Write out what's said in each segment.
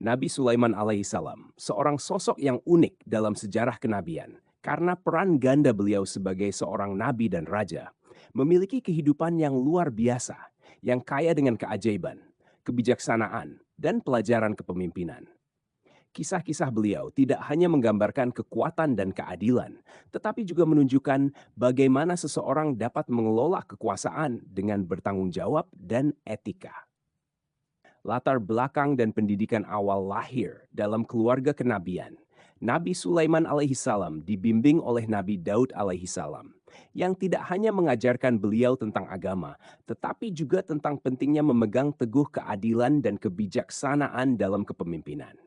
Nabi Sulaiman alaihissalam, seorang sosok yang unik dalam sejarah kenabian karena peran ganda beliau sebagai seorang nabi dan raja, memiliki kehidupan yang luar biasa, yang kaya dengan keajaiban, kebijaksanaan, dan pelajaran kepemimpinan. Kisah-kisah beliau tidak hanya menggambarkan kekuatan dan keadilan, tetapi juga menunjukkan bagaimana seseorang dapat mengelola kekuasaan dengan bertanggung jawab dan etika. Latar belakang dan pendidikan awal lahir dalam keluarga kenabian. Nabi Sulaiman alaihissalam dibimbing oleh Nabi Daud alaihissalam yang tidak hanya mengajarkan beliau tentang agama, tetapi juga tentang pentingnya memegang teguh keadilan dan kebijaksanaan dalam kepemimpinan.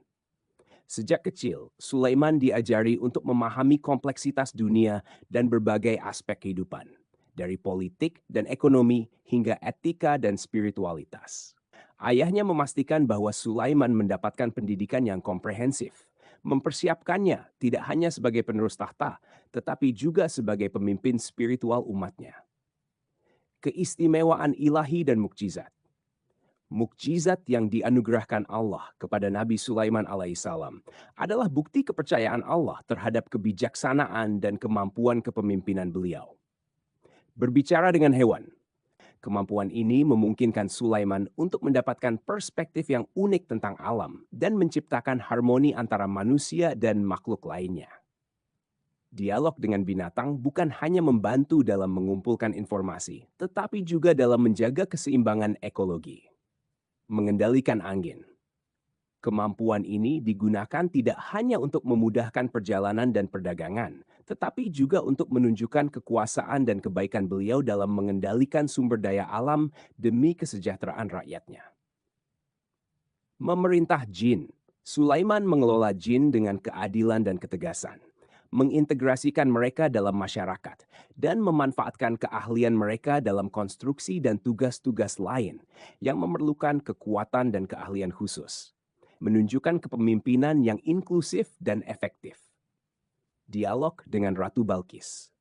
Sejak kecil, Sulaiman diajari untuk memahami kompleksitas dunia dan berbagai aspek kehidupan, dari politik dan ekonomi hingga etika dan spiritualitas. Ayahnya memastikan bahwa Sulaiman mendapatkan pendidikan yang komprehensif, mempersiapkannya tidak hanya sebagai penerus tahta, tetapi juga sebagai pemimpin spiritual umatnya. Keistimewaan ilahi dan mukjizat. Mukjizat yang dianugerahkan Allah kepada Nabi Sulaiman alaihissalam adalah bukti kepercayaan Allah terhadap kebijaksanaan dan kemampuan kepemimpinan beliau. Berbicara dengan hewan, kemampuan ini memungkinkan Sulaiman untuk mendapatkan perspektif yang unik tentang alam dan menciptakan harmoni antara manusia dan makhluk lainnya. Dialog dengan binatang bukan hanya membantu dalam mengumpulkan informasi, tetapi juga dalam menjaga keseimbangan ekologi. Mengendalikan angin. Kemampuan ini digunakan tidak hanya untuk memudahkan perjalanan dan perdagangan, tetapi juga untuk menunjukkan kekuasaan dan kebaikan beliau dalam mengendalikan sumber daya alam demi kesejahteraan rakyatnya. Memerintah jin. Sulaiman mengelola jin dengan keadilan dan ketegasan, mengintegrasikan mereka dalam masyarakat, dan memanfaatkan keahlian mereka dalam konstruksi dan tugas-tugas lain yang memerlukan kekuatan dan keahlian khusus. Menunjukkan kepemimpinan yang inklusif dan efektif. Dialog dengan Ratu Balkis.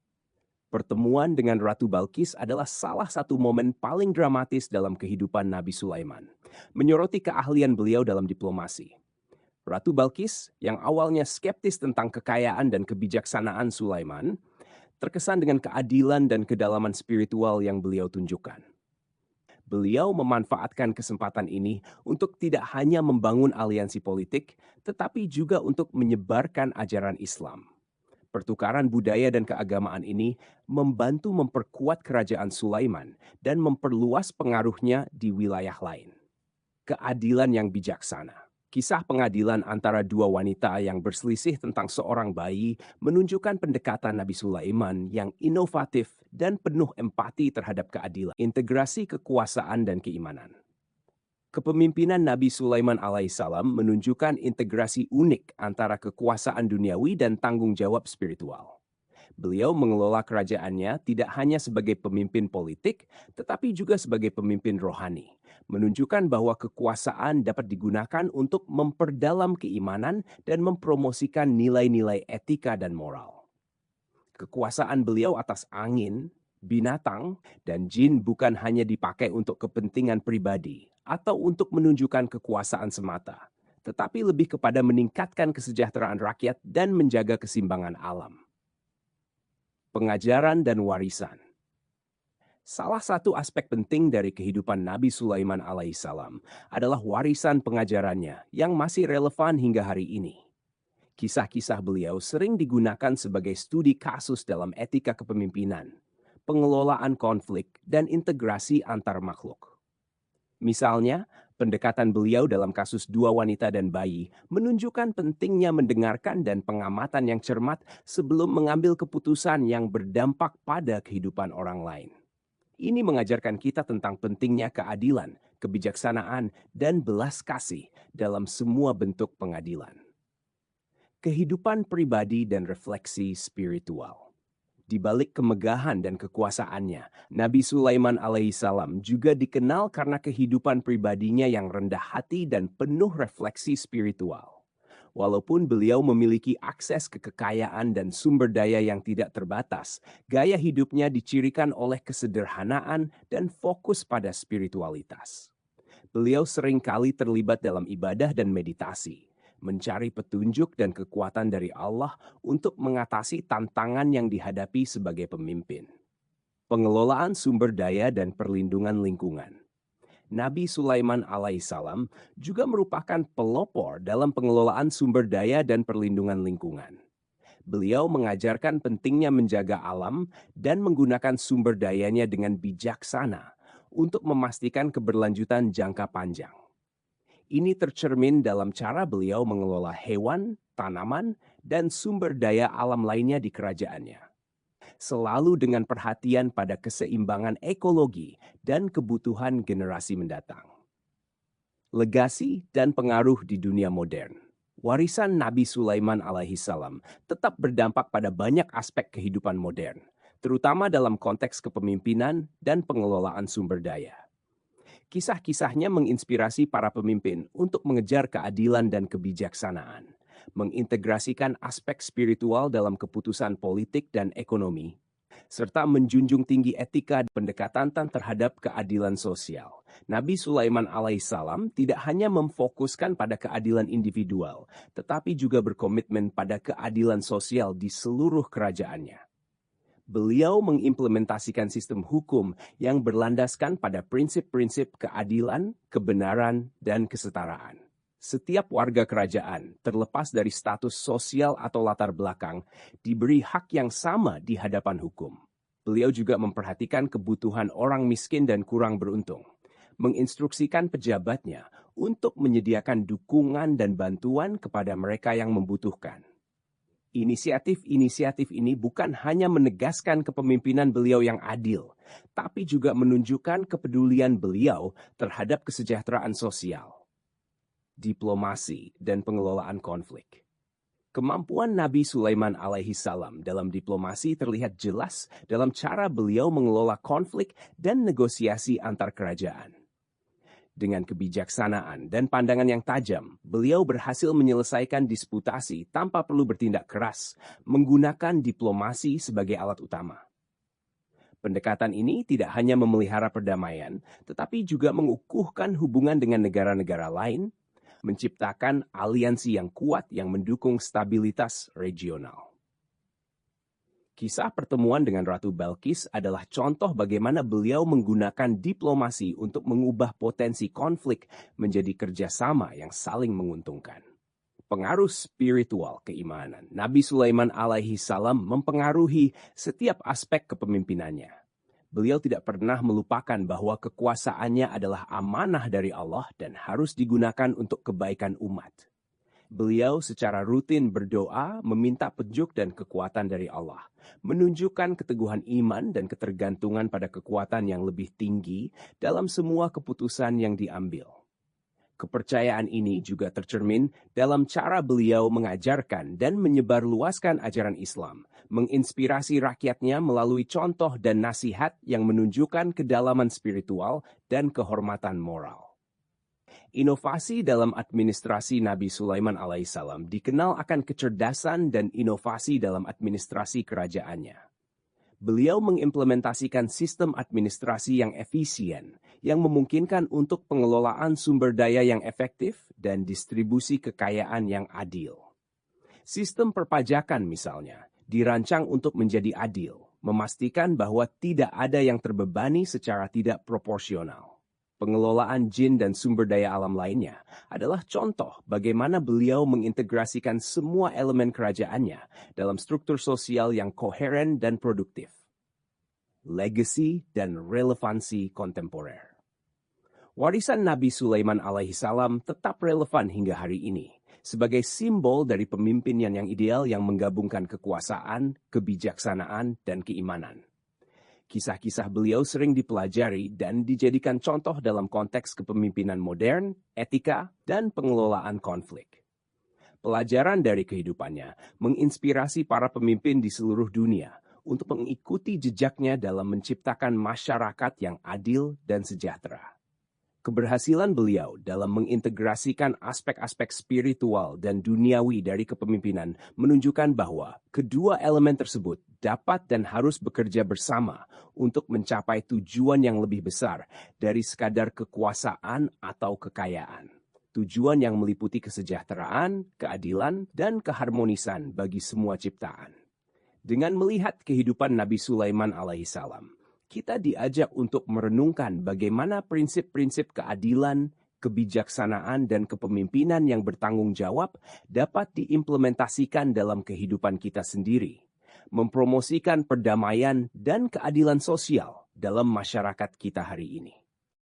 Pertemuan dengan Ratu Balkis adalah salah satu momen paling dramatis dalam kehidupan Nabi Sulaiman, menyoroti keahlian beliau dalam diplomasi. Ratu Balkis, yang awalnya skeptis tentang kekayaan dan kebijaksanaan Sulaiman, terkesan dengan keadilan dan kedalaman spiritual yang beliau tunjukkan. Beliau memanfaatkan kesempatan ini untuk tidak hanya membangun aliansi politik, tetapi juga untuk menyebarkan ajaran Islam. Pertukaran budaya dan keagamaan ini membantu memperkuat kerajaan Sulaiman dan memperluas pengaruhnya di wilayah lain. Keadilan yang bijaksana. Kisah pengadilan antara dua wanita yang berselisih tentang seorang bayi menunjukkan pendekatan Nabi Sulaiman yang inovatif dan penuh empati terhadap keadilan, integrasi kekuasaan dan keimanan. Kepemimpinan Nabi Sulaiman alaihissalam menunjukkan integrasi unik antara kekuasaan duniawi dan tanggung jawab spiritual. Beliau mengelola kerajaannya tidak hanya sebagai pemimpin politik, tetapi juga sebagai pemimpin rohani, menunjukkan bahwa kekuasaan dapat digunakan untuk memperdalam keimanan dan mempromosikan nilai-nilai etika dan moral. Kekuasaan beliau atas angin, binatang, dan jin bukan hanya dipakai untuk kepentingan pribadi atau untuk menunjukkan kekuasaan semata, tetapi lebih kepada meningkatkan kesejahteraan rakyat dan menjaga keseimbangan alam. Pengajaran dan warisan. Salah satu aspek penting dari kehidupan Nabi Sulaiman alaihissalam adalah warisan pengajarannya yang masih relevan hingga hari ini. Kisah-kisah beliau sering digunakan sebagai studi kasus dalam etika kepemimpinan, pengelolaan konflik, dan integrasi antar makhluk. Misalnya, pendekatan beliau dalam kasus dua wanita dan bayi menunjukkan pentingnya mendengarkan dan pengamatan yang cermat sebelum mengambil keputusan yang berdampak pada kehidupan orang lain. Ini mengajarkan kita tentang pentingnya keadilan, kebijaksanaan, dan belas kasih dalam semua bentuk pengadilan. Kehidupan pribadi dan refleksi spiritual. Di balik kemegahan dan kekuasaannya, Nabi Sulaiman alaihissalam juga dikenal karena kehidupan pribadinya yang rendah hati dan penuh refleksi spiritual. Walaupun beliau memiliki akses ke kekayaan dan sumber daya yang tidak terbatas, gaya hidupnya dicirikan oleh kesederhanaan dan fokus pada spiritualitas. Beliau sering kali terlibat dalam ibadah dan meditasi, mencari petunjuk dan kekuatan dari Allah untuk mengatasi tantangan yang dihadapi sebagai pemimpin. Pengelolaan sumber daya dan perlindungan lingkungan. Nabi Sulaiman alaihissalam juga merupakan pelopor dalam pengelolaan sumber daya dan perlindungan lingkungan. Beliau mengajarkan pentingnya menjaga alam dan menggunakan sumber dayanya dengan bijaksana untuk memastikan keberlanjutan jangka panjang. Ini tercermin dalam cara beliau mengelola hewan, tanaman, dan sumber daya alam lainnya di kerajaannya. Selalu dengan perhatian pada keseimbangan ekologi dan kebutuhan generasi mendatang. Legasi dan pengaruh di dunia modern. Warisan Nabi Sulaiman alaihissalam tetap berdampak pada banyak aspek kehidupan modern, terutama dalam konteks kepemimpinan dan pengelolaan sumber daya. Kisah-kisahnya menginspirasi para pemimpin untuk mengejar keadilan dan kebijaksanaan, mengintegrasikan aspek spiritual dalam keputusan politik dan ekonomi, serta menjunjung tinggi etika dan pendekatan terhadap keadilan sosial. Nabi Sulaiman alaihissalam tidak hanya memfokuskan pada keadilan individual, tetapi juga berkomitmen pada keadilan sosial di seluruh kerajaannya. Beliau mengimplementasikan sistem hukum yang berlandaskan pada prinsip-prinsip keadilan, kebenaran, dan kesetaraan. Setiap warga kerajaan, terlepas dari status sosial atau latar belakang, diberi hak yang sama di hadapan hukum. Beliau juga memperhatikan kebutuhan orang miskin dan kurang beruntung, menginstruksikan pejabatnya untuk menyediakan dukungan dan bantuan kepada mereka yang membutuhkan. Inisiatif-inisiatif ini bukan hanya menegaskan kepemimpinan beliau yang adil, tapi juga menunjukkan kepedulian beliau terhadap kesejahteraan sosial, diplomasi, dan pengelolaan konflik. Kemampuan Nabi Sulaiman alaihissalam dalam diplomasi terlihat jelas dalam cara beliau mengelola konflik dan negosiasi antar kerajaan. Dengan kebijaksanaan dan pandangan yang tajam, beliau berhasil menyelesaikan disputasi tanpa perlu bertindak keras, menggunakan diplomasi sebagai alat utama. Pendekatan ini tidak hanya memelihara perdamaian, tetapi juga mengukuhkan hubungan dengan negara-negara lain, menciptakan aliansi yang kuat yang mendukung stabilitas regional. Kisah pertemuan dengan Ratu Balqis adalah contoh bagaimana beliau menggunakan diplomasi untuk mengubah potensi konflik menjadi kerjasama yang saling menguntungkan. Pengaruh spiritual keimanan Nabi Sulaiman alaihissalam mempengaruhi setiap aspek kepemimpinannya. Beliau tidak pernah melupakan bahwa kekuasaannya adalah amanah dari Allah dan harus digunakan untuk kebaikan umat. Beliau secara rutin berdoa meminta petunjuk dan kekuatan dari Allah, menunjukkan keteguhan iman dan ketergantungan pada kekuatan yang lebih tinggi dalam semua keputusan yang diambil. Kepercayaan ini juga tercermin dalam cara beliau mengajarkan dan menyebarluaskan ajaran Islam, menginspirasi rakyatnya melalui contoh dan nasihat yang menunjukkan kedalaman spiritual dan kehormatan moral. Inovasi dalam administrasi Nabi Sulaiman alaihissalam dikenal akan kecerdasan dan inovasi dalam administrasi kerajaannya. Beliau mengimplementasikan sistem administrasi yang efisien, yang memungkinkan untuk pengelolaan sumber daya yang efektif dan distribusi kekayaan yang adil. Sistem perpajakan misalnya, dirancang untuk menjadi adil, memastikan bahwa tidak ada yang terbebani secara tidak proporsional. Pengelolaan jin dan sumber daya alam lainnya adalah contoh bagaimana beliau mengintegrasikan semua elemen kerajaannya dalam struktur sosial yang koheren dan produktif. Legacy dan relevansi kontemporer. Warisan Nabi Sulaiman alaihissalam tetap relevan hingga hari ini sebagai simbol dari pemimpinan yang ideal yang menggabungkan kekuasaan, kebijaksanaan, dan keimanan. Kisah-kisah beliau sering dipelajari dan dijadikan contoh dalam konteks kepemimpinan modern, etika, dan pengelolaan konflik. Pelajaran dari kehidupannya menginspirasi para pemimpin di seluruh dunia untuk mengikuti jejaknya dalam menciptakan masyarakat yang adil dan sejahtera. Keberhasilan beliau dalam mengintegrasikan aspek-aspek spiritual dan duniawi dari kepemimpinan menunjukkan bahwa kedua elemen tersebut dapat dan harus bekerja bersama untuk mencapai tujuan yang lebih besar dari sekadar kekuasaan atau kekayaan. Tujuan yang meliputi kesejahteraan, keadilan, dan keharmonisan bagi semua ciptaan. Dengan melihat kehidupan Nabi Sulaiman alaihissalam, kita diajak untuk merenungkan bagaimana prinsip-prinsip keadilan, kebijaksanaan, dan kepemimpinan yang bertanggung jawab dapat diimplementasikan dalam kehidupan kita sendiri, mempromosikan perdamaian dan keadilan sosial dalam masyarakat kita hari ini.